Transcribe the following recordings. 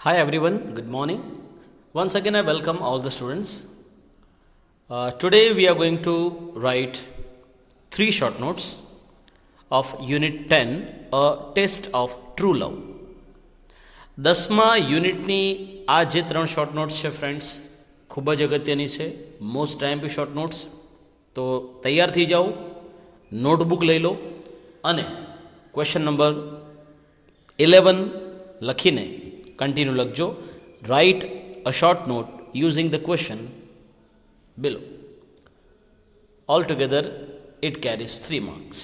Hi everyone, good morning. Once again, I welcome all the students. Today we are going to write three short notes of Unit 10, a test of true love. 10મા યુનિટની આ જે ત્રણ short notes છે friends, ખૂબ જ અગત્યની છે, most time short notes. તો તૈયાર થઈ જાઓ, નોટબુક લઈ લો અને ક્વેશ્ચન નંબર 11 લખીને કન્ટિન્યુ લખજો. Write a short note using the question below. Altogether, it carries 3 marks.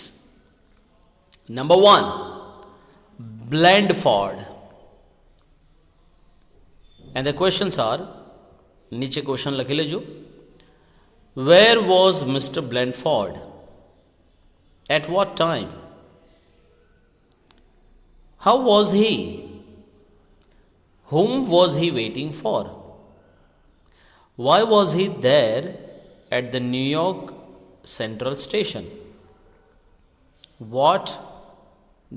Number 1, Blandford. And the questions are, નીચે ક્વેશ્ચન લખી લેજો. Where was Mr. Blandford? At what time? How was he? Whom was he waiting for? Why was he there at the New York Central Station? What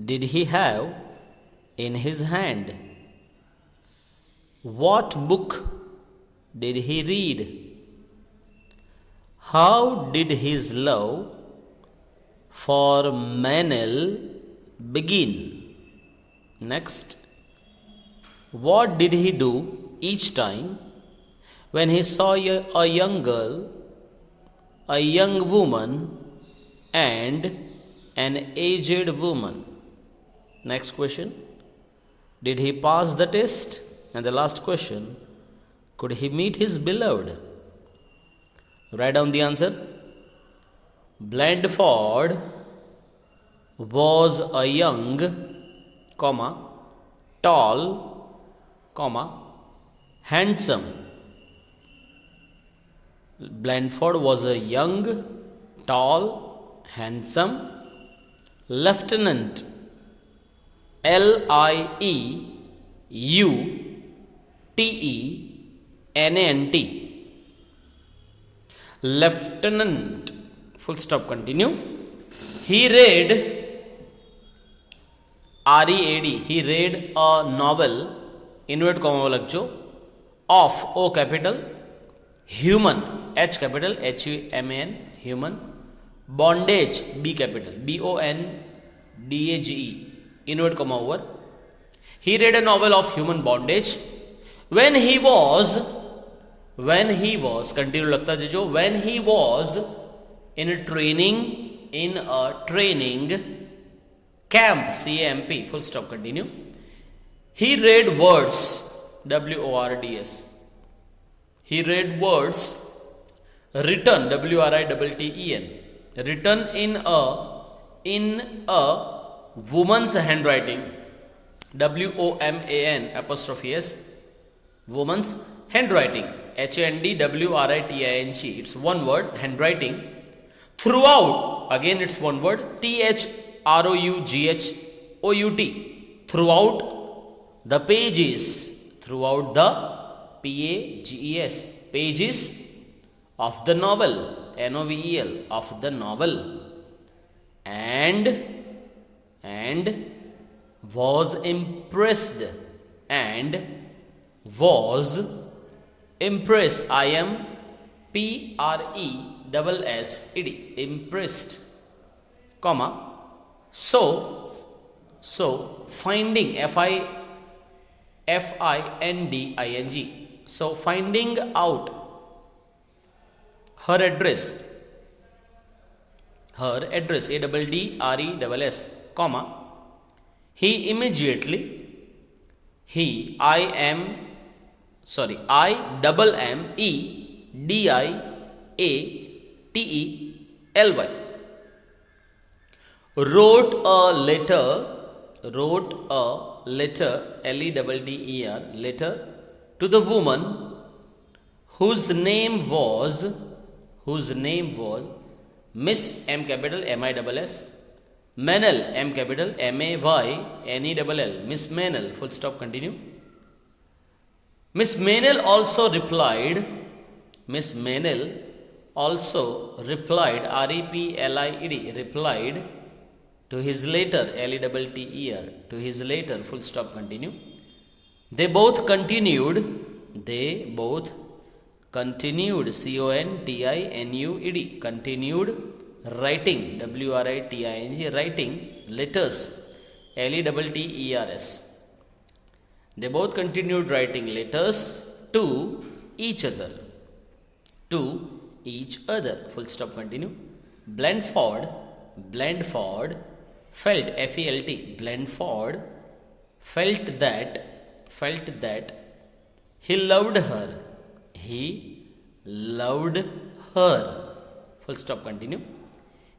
did he have in his hand? What book did he read? How did his love for Manel begin? Next, what did he do each time when he saw a young girl, a young woman, and an aged woman? Next question, did he pass the test? And the last question, could he meet his beloved? Write down the answer. Blandford was a young, tall, handsome. Blandford was a young, tall, handsome lieutenant. Lieutenant. Lieutenant. Full stop, continue. He read, READ, he read a novel, inverted comma લખજો, of, O capital, human, H capital, HUMAN, human, bondage, B capital, BONDAGE, inverted comma over. He read a novel of human bondage when he was, continue લખતા જજો, when he was in a training camp, CAMP, full stop, continue. He read words, WORDS. He read words written, WRITTEN, written in a woman's handwriting, WOMAN apostrophe S, woman's handwriting, HANDWRITING, it's one word, handwriting. Throughout, again it's one word, THROUGHOUT, throughout the pages, throughout the PAGES, pages of the novel, NOVEL, of the novel, and was impressed, IMPRESSED, impressed, comma, so finding, FINDING, so finding out her address, ADDRESS, comma, he immediately, IMMEDIATELY, wrote a letter, LETTER, letter to the woman whose name was Miss M capital MISS Manel, M capital MAYNELL, Miss Manel, full stop, continue. Miss Manel also replied, REPLIED, replied to his letter, LETTER, to his letter, full stop, continue. They both continued, they both continued, CONTINUED, continued writing, WRITING, writing letters, LETTERS. They both continued writing letters to each other, to each other, full stop, continue. Blandford felt, FELT, Blandford felt that he loved her, full stop, continue.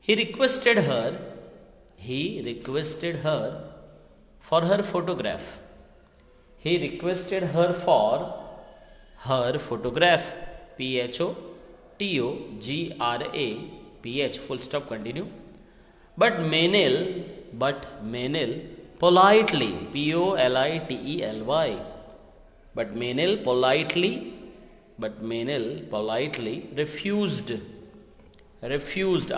He requested her for her photograph. He requested her for her photograph, PHOTOGRAPH, full stop, continue. But Menel politely, POLITELY, but Menel politely refused, refused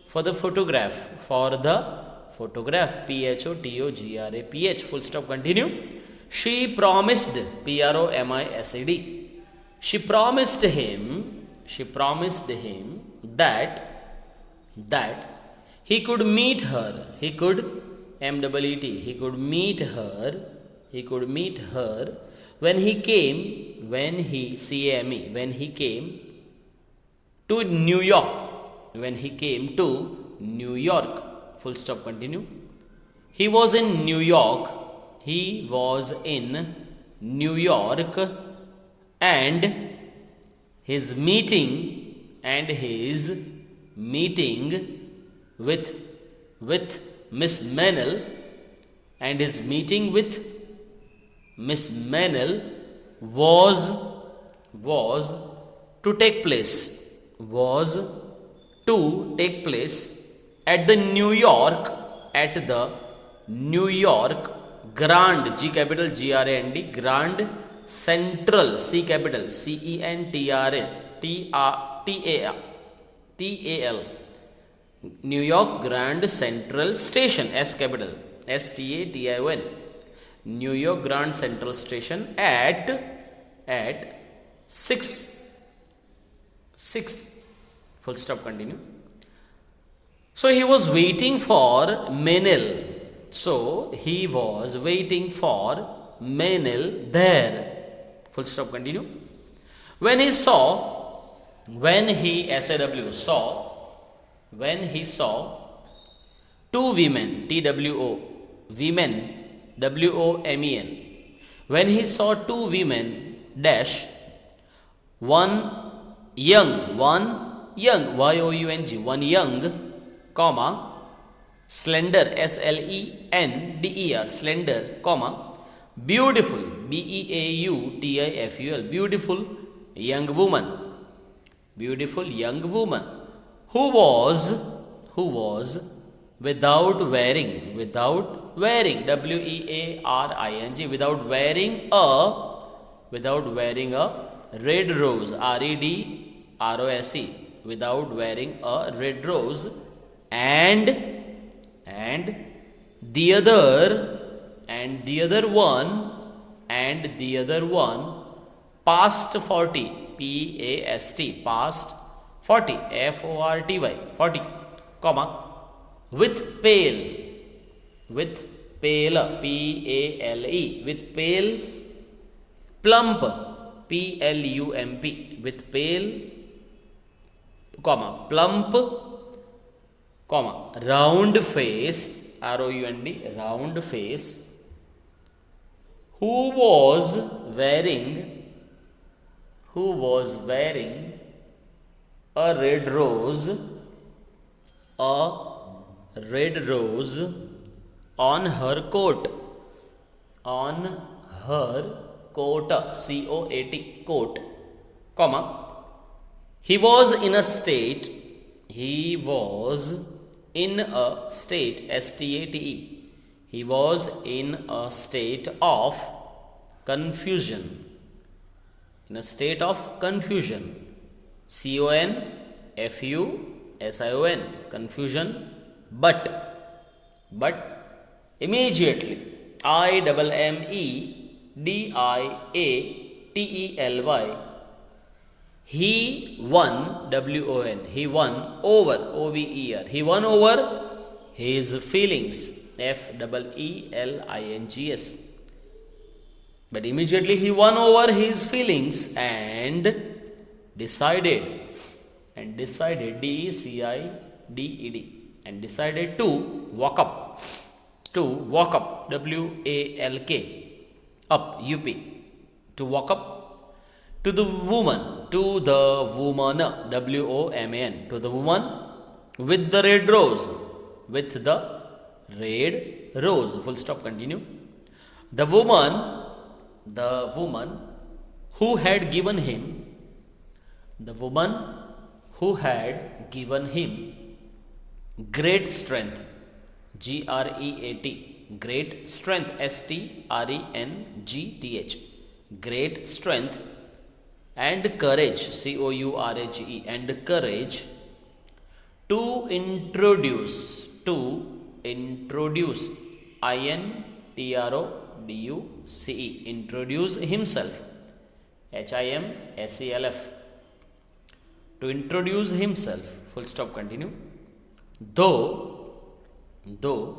for the photograph, PHOTOGRAPH, full stop, continue. She promised, PROMISED, she promised him that he could meet her, he could meet her when he came to New York, full stop, continue. He was in New York, and his meeting with Miss Menel, was to take place at the New York Grand, Grand Central, CENTRAL, New York Grand Central Station, STATION, New York Grand Central Station at 6, full stop, continue. So he was waiting for Menel. There, full stop, continue. When he saw two women, TWO, women, WOMEN, when he saw two women, dash, one young, YOUNG, one young, comma, slender, SLENDER, slender, comma, beautiful, BEAUTIFUL, beautiful young woman, who was without wearing, WEARING, without wearing a red rose, REDROSE, without wearing a red rose, and the other one past 40, PAST, past 40, FORTY, 40, comma, with pale, PALE, with pale, plump, PLUMP, with pale, comma, plump, comma, round face, ROUND, round face, who was wearing a red rose on her coat, COAT, coat, comma, he was in a state, STATE, he was in a state of confusion, CONFUSION, confusion, but immediately, IMMEDIATELY. He won, WON, he won over, OVER, he won over his feelings, FEELINGS. But immediately he won over his feelings and decided, DECIDED, and decided to walk up, WALK, up, UP, to walk up to the woman, WOMAN, to the woman with the red rose, full stop, continue. The woman who had given him, great strength, GREAT, great strength, STRENGTH, great strength, and courage, COURAGE, and courage, to introduce, INTRODUCE, introduce himself, HIMSELF, to introduce himself, full stop, continue. Though, THOUGH,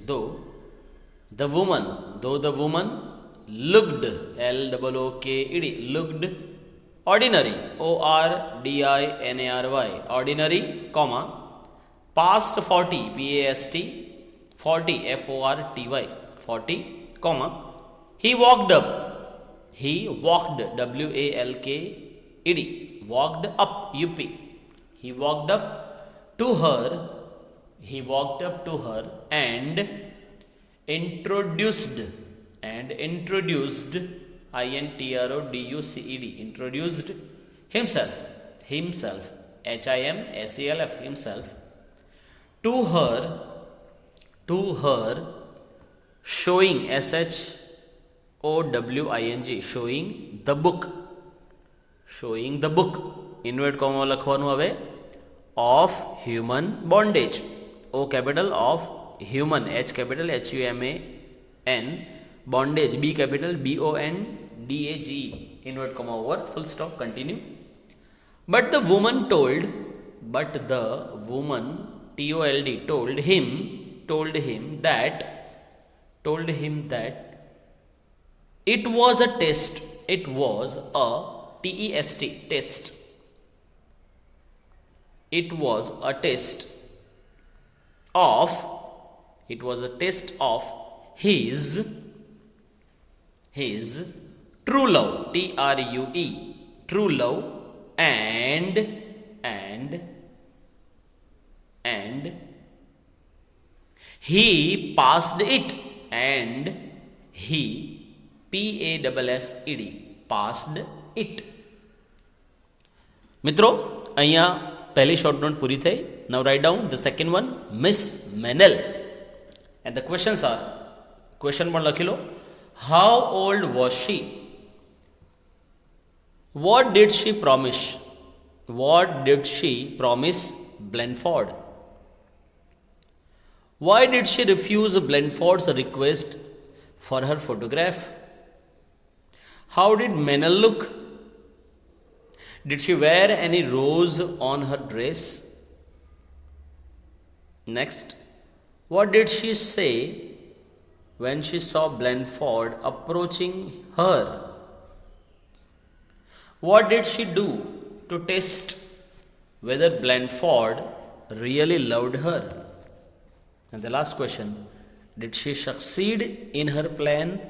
though the woman looked, LOOKED, looked ordinary, ORDINARY, ordinary, past 40, PAST 40, FORTY, 40, he walked up, WALKED, walked up, UP, he walked up to her, and introduced, INTRODUCED, introduced himself, HIMSELF, himself, to her, showing, SHOWING, showing the book, invert comma લખવાનું હવે, of human bondage, O capital, of human, H capital, HUMAN, bondage, B capital, BONDAGE, inward comma over, full stop, continue. But the woman TOLD, told him that it was a test, it was a test, it was a test of his true love, TRUE, true love, and he passed it, and he, PASSED, passed it. મિત્રો અહીંયા પહેલી short note પૂરી થઈ. Now write down the second one, Miss Mennel, and the questions are, question પણ લખી લો. How old was she? What did she promise? Blandford? Why did she refuse Blandford's request for her photograph? How did Mennel look? Did she wear any rose on her dress? Next, what did she say when she saw Blandford approaching her? What did she do to test whether Blandford really loved her? And the last question, did she succeed in her plan?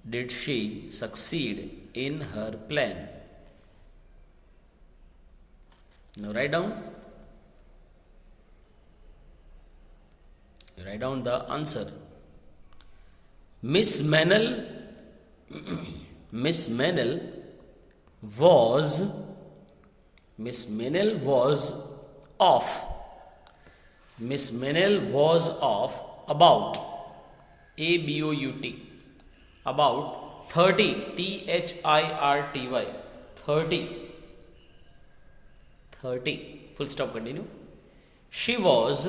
Did she succeed in her plan? Now write down the answer. Miss Mennel was off about, ABOUT, about 30, THIRTY, 30, full stop, continue. She was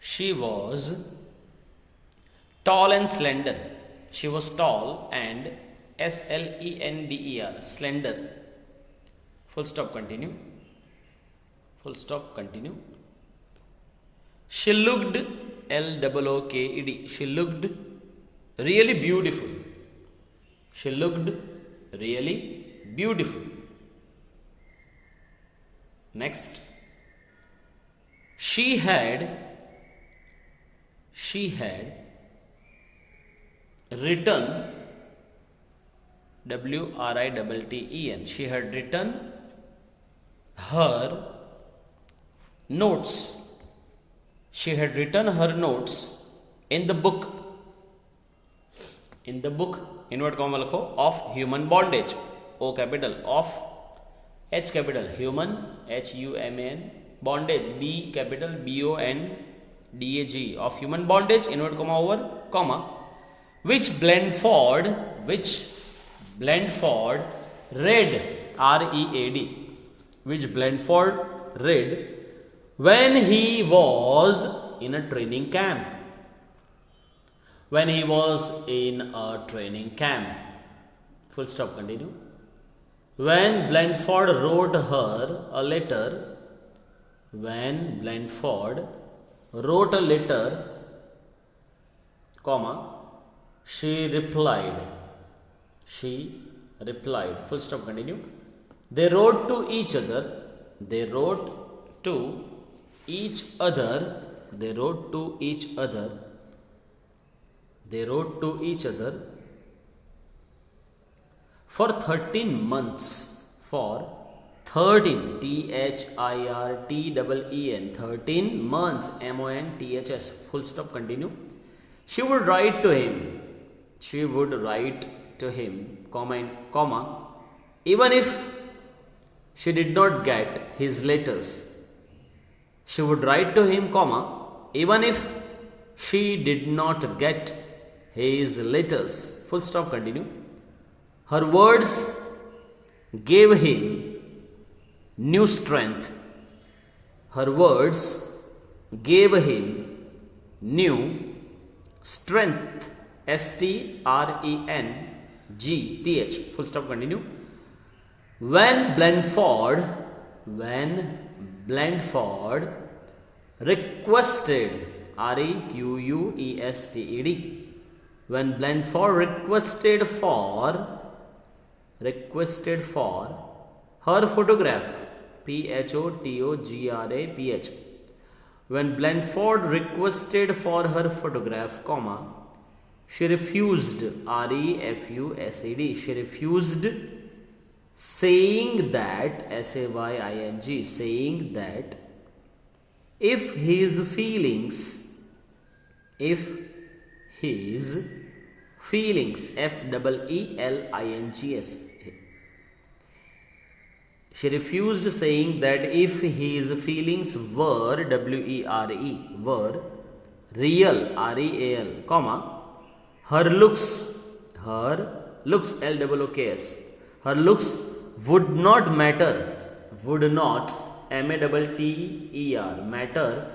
She was tall and slender. She was tall and slender, slender. Full stop, continue. Full stop, continue. She looked, Looked. She looked really beautiful. She looked really beautiful. Next. She had written, Written. She had written her notes. She had written her notes in the book. In the book, inward comma likho, of human bondage. O capital, of H capital, human, HUMAN, bondage, B capital, BONDAG, of human bondage, inward comma over, comma, which Blandford read, READ, which Blandford read when he was in a training camp. When he was in a training camp. Full stop, continue. When Blandford wrote her a letter, when Blandford wrote a letter, comma, she replied. Full stop, continue. They wrote to each other. They wrote to each other. They wrote to each other. They wrote to each other for 13 months. For 13, THIRTEEN, 13 months, MONTHS. Full stop, continue. She would write to him. She would write to him, comma, even if she did not get his letters. She would write to him, comma, even if she did not get his letters. Full stop, continue. Her words gave him new strength. Her words gave him new strength. STRENGTH. Full stop, continue. When Blandford requested, REQUESTED, when Blandford requested for her photograph, PHOTOGRAPH, when Blandford requested for her photograph, comma, she refused, REFUSED, she refused, saying that, SAYING, saying that if his feelings, FEELINGS, she refused, saying that if his feelings were, were real, REAL, comma, her looks, LOOKS, her looks would not matter, MATTER, matter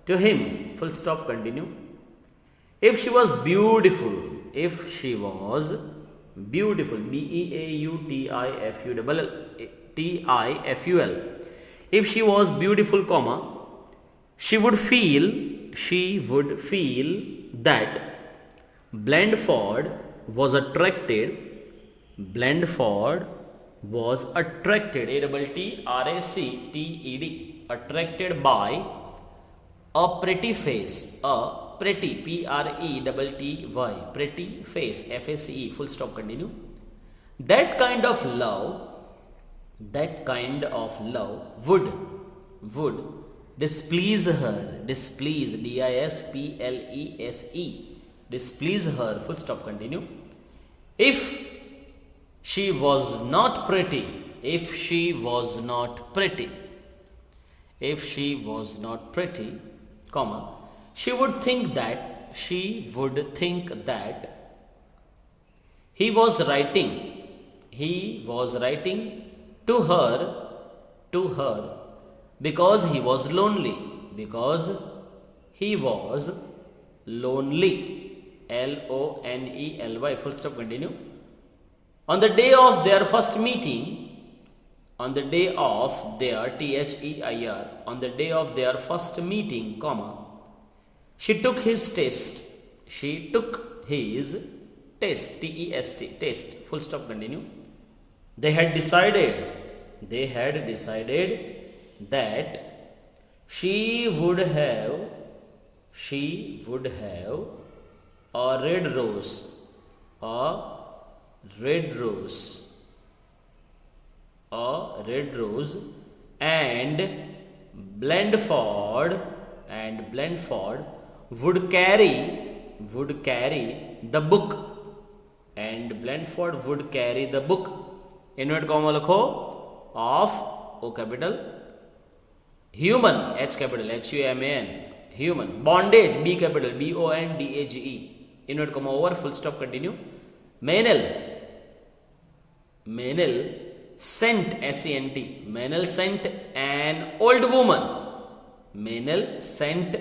to him. Full stop, continue. If she was beautiful, BEAUTIFUL, if she was beautiful, comma, she would feel that Blandford was attracted, ATTRACTED, attracted by a pretty face, pretty, pretty face, FACE. Full stop, continue. That kind of love would displease her, displease, displease her. Full stop, continue. If she was not pretty, comma, she would think that he was writing to her because he was lonely, he was lonely. Lonely. Full stop, continue. On the day of their first meeting, on the day of their their, on the day of their first meeting, comma, she took his test. She took his test. Test. Test. Full stop, continue. They had decided that she would have a red rose, a red rose, and Blandford would carry the book, and Blandford would carry the book, inverted comma lakho, of O capital, human, H capital, HUMAN, human, bondage, B capital, BONDAGE, inverted comma over, full stop, continue. Menel sent, SENT, Menel sent an old woman. Menel sent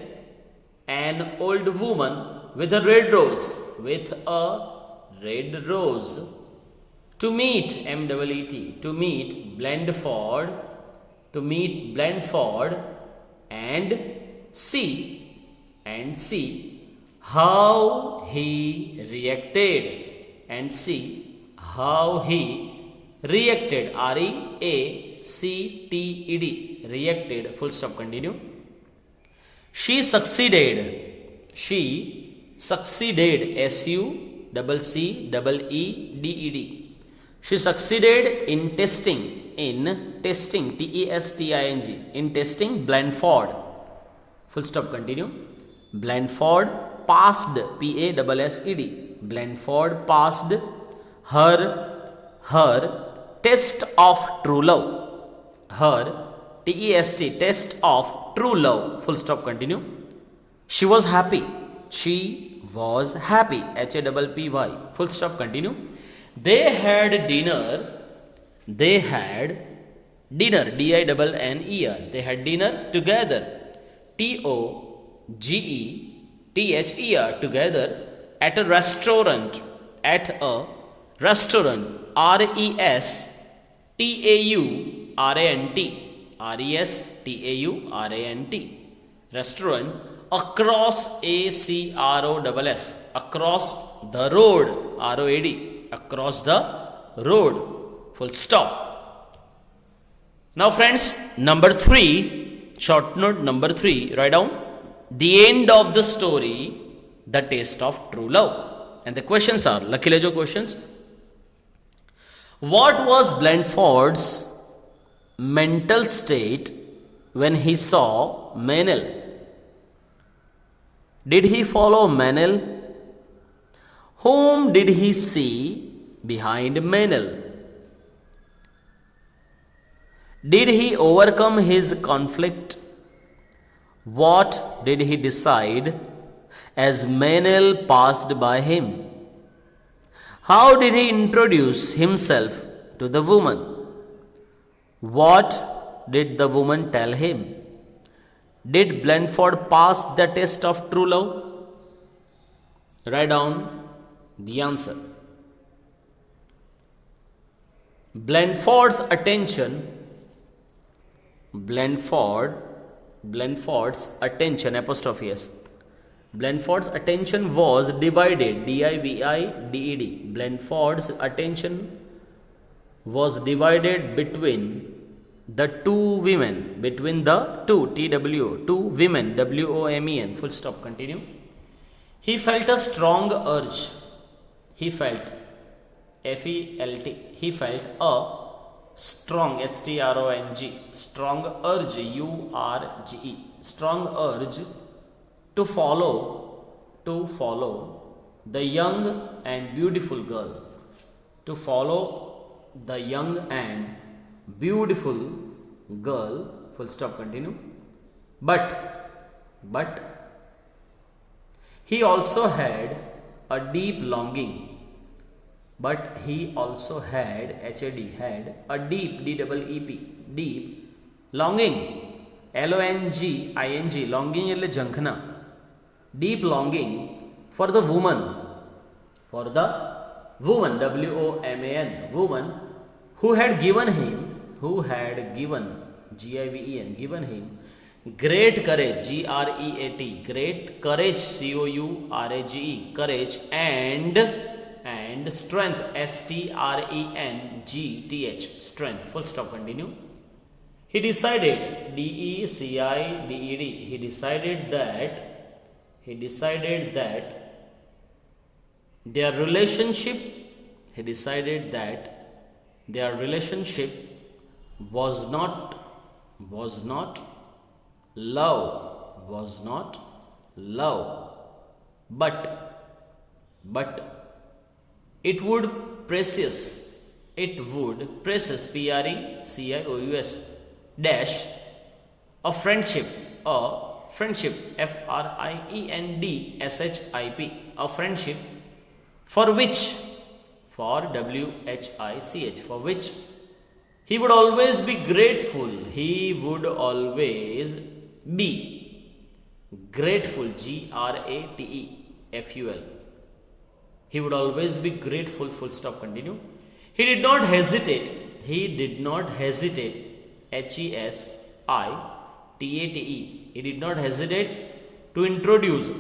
an old woman with a red rose, to meet, MEET, to meet Blandford and see how he reacted, REACTED, reacted, full stop, continue. She succeeded, SUCCEEDED. She succeeded in testing, TESTING, in testing Blandford, full stop, continue. Blandford passed, PASSED, Blandford passed her test of true love, her TEST, test of true love, full stop, continue. She was happy, HAPPY, full stop, continue. They had dinner, DINNER, they had dinner together, TOGETHER, together, at a restaurant, RESTAURANT, restaurant, across, ACROSS, across the road, ROAD, across the road, full stop. Now friends, number 3, short note number 3, write down the end of the story, the taste of true love. And the questions are, lucky lejo questions. What was Blandford's mental state when he saw Menel? Did he follow Menel? Whom did he see behind Menel? Did he overcome his conflict? What did he decide as Menel passed by him? How did he introduce himself to the woman? What did the woman tell him? Did Blandford pass the test of true love? Write down the answer. Blandford's attention, Blandford's attention, apostrophe S. Blandford's attention was divided, DIVIDED. Blandford's attention was divided between the two women, two women, WOMEN, full stop, continue. He felt a strong urge, FELT, he felt a strong, STRONG, strong urge, URGE, strong urge to follow the young and beautiful girl, to follow the young and beautiful girl, full stop, continue. But he also had a deep longing, had a deep, deep longing, LONGING, longing એટલે ઝંખના, deep longing for the woman, WOMAN, woman who had given him, given him great courage, great courage, courage, and strength, strength, full stop, continue. He decided, he decided that their relationship, was not love, but it would precious, precious, dash, a friendship, friendship, a friendship, for which, for which he would always be grateful, grateful, grateful, he would always be grateful, full stop, continue. He did not hesitate, he did not hesitate to introduce,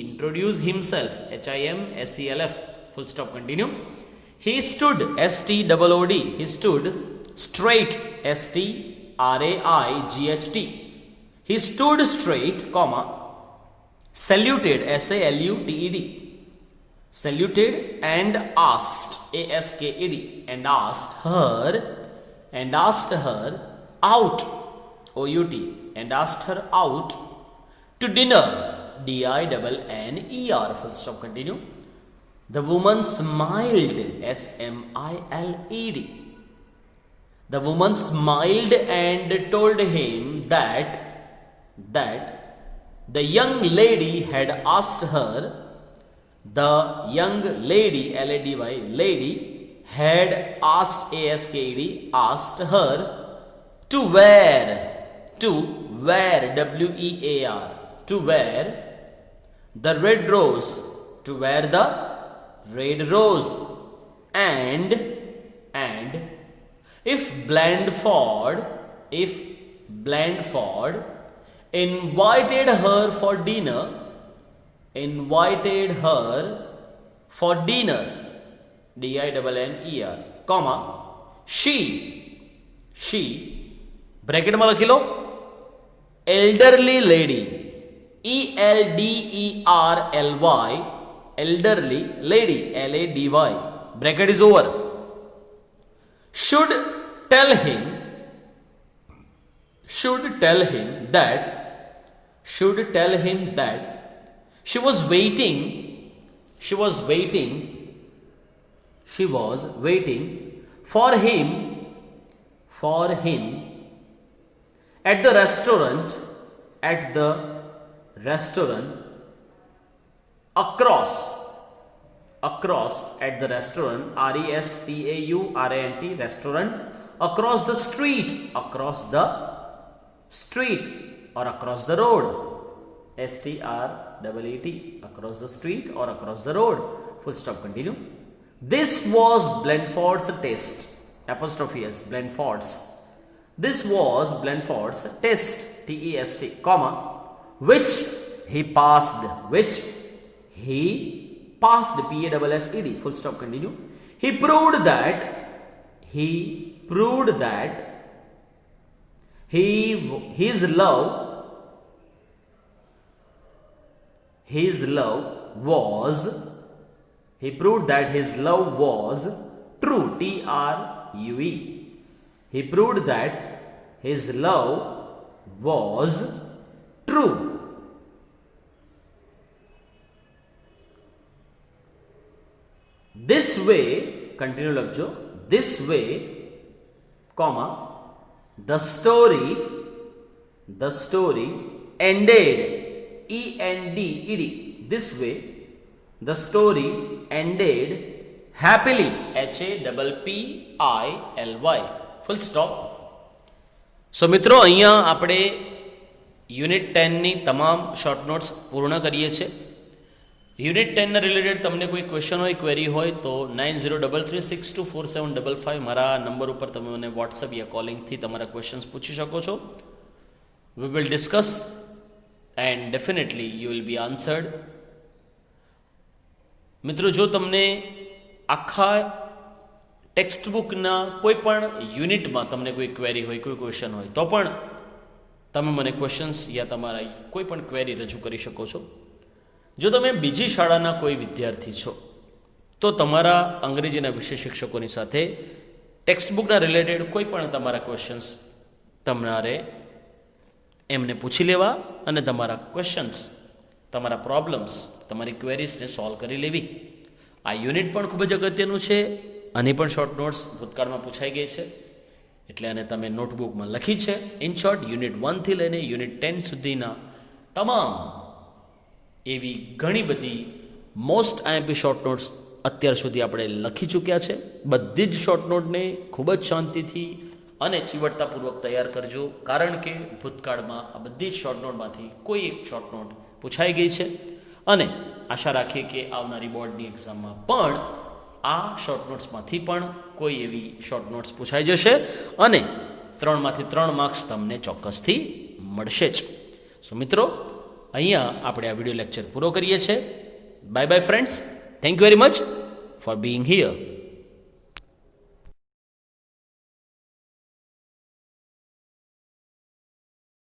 introduce himself, HIMSELF, full stop, continue. He stood, STOOD, he stood straight, STRAIGHT, he stood straight, comma, saluted, SALUTED, saluted, and asked, ASKED, and asked her out, OUT, and asked her out to dinner, DINNER, full stop, continue. The woman smiled, SMILED. The woman smiled and told him that the young lady had asked her, the young lady, LADY, lady, had asked, ASKED, asked her to wear, WEAR, to wear the red rose, and if Blandford invited her for dinner, DINNER, comma, she, bracket માં લખી લો, elderly lady, ELDERLY, elderly lady, LADY, bracket is over, should tell him that she was waiting for him at the restaurant across at the restaurant, RESTAURANT, restaurant, across the street or across the road, STREET, across the street or across the road, full stop, continue. This was Blandford's test, apostrophe S, Blandford's. This was Blandford's test, TEST, comma, which he passed, PASSED, full stop, continue. He proved that his love was true, TRUE. He proved that his love was true. This way, continue લખજો, this way, comma, the story ended, ENDED, this way, the story ended happily, HAPPILY, full stop. So મિત્રો અહીંયા આપણે unit 10ની તમામ short notes પૂર્ણ કરીએ છીએ. Unit 10ના related તમને કોઈ ક્વેશ્ચન હોય, ક્વેરી હોય તો 9033624755 મારા નંબર ઉપર તમે મને વોટ્સઅપ યા કોલિંગથી તમારા ક્વેશ્ચન્સ પૂછી શકો છો. We will discuss and definitely you will be answered. મિત્રો, જો તમને આખા ટેક્સ્ટ બુકના કોઈ પણ યુનિટમાં તમને કોઈ ક્વેરી હોય, કોઈ ક્વેશ્ચન હોય તો પણ તમે મને ક્વેશ્ચન્સ યા તમારા કોઈ પણ ક્વેરી રજૂ કરી શકો છો. જો તમે બીજી શાળાના કોઈ વિદ્યાર્થી છો તો તમારા અંગ્રેજીના વિષય શિક્ષકોની સાથે ટેક્સ્ટ બુકના રિલેટેડ કોઈ પણ તમારા ક્વેશ્ચન્સ તમારે એમને પૂછી લેવા અને તમારા ક્વેશ્ચન્સ, તમારા પ્રોબ્લેમ્સ, તમારી ક્વેરીઝને સોલ્વ કરી લેવી. આ યુનિટ પણ ખૂબ જ અગત્યનું છે. આની પણ શોર્ટ નોટ્સ ભૂતકાળમાં પૂછાઈ ગઈ છે, એટલે આને તમે નોટબુકમાં લખી છે. ઇન શોર્ટ, યુનિટ 1થી લઈને યુનિટ 10 સુધીના તમામ એવી ઘણી બધી મોસ્ટ આઈએમપી શોર્ટ નોટ્સ અત્યાર સુધી આપણે લખી ચૂક્યા છે. બધી જ શોર્ટ નોટને ખૂબ જ શાંતિથી અને ચીવટતાપૂર્વક તૈયાર કરજો, કારણ કે ભૂતકાળમાં આ બધી જ શોર્ટ નોટમાંથી કોઈ એક શોર્ટ નોટ પૂછાઈ ગઈ છે અને આશા રાખીએ કે આવનારી બોર્ડની એક્ઝામમાં પણ આ શોર્ટ નોટ્સમાંથી પણ કોઈ એવી શોર્ટ નોટ્સ પૂછાઈ જશે અને 3માંથી 3 માર્ક્સ તમને ચોક્કસથી મળશે જ. સો મિત્રો, અહીંયા આપણે આ વિડીયો લેક્ચર પૂરો કરીએ છીએ. Bye bye friends. Thank you very much for being here.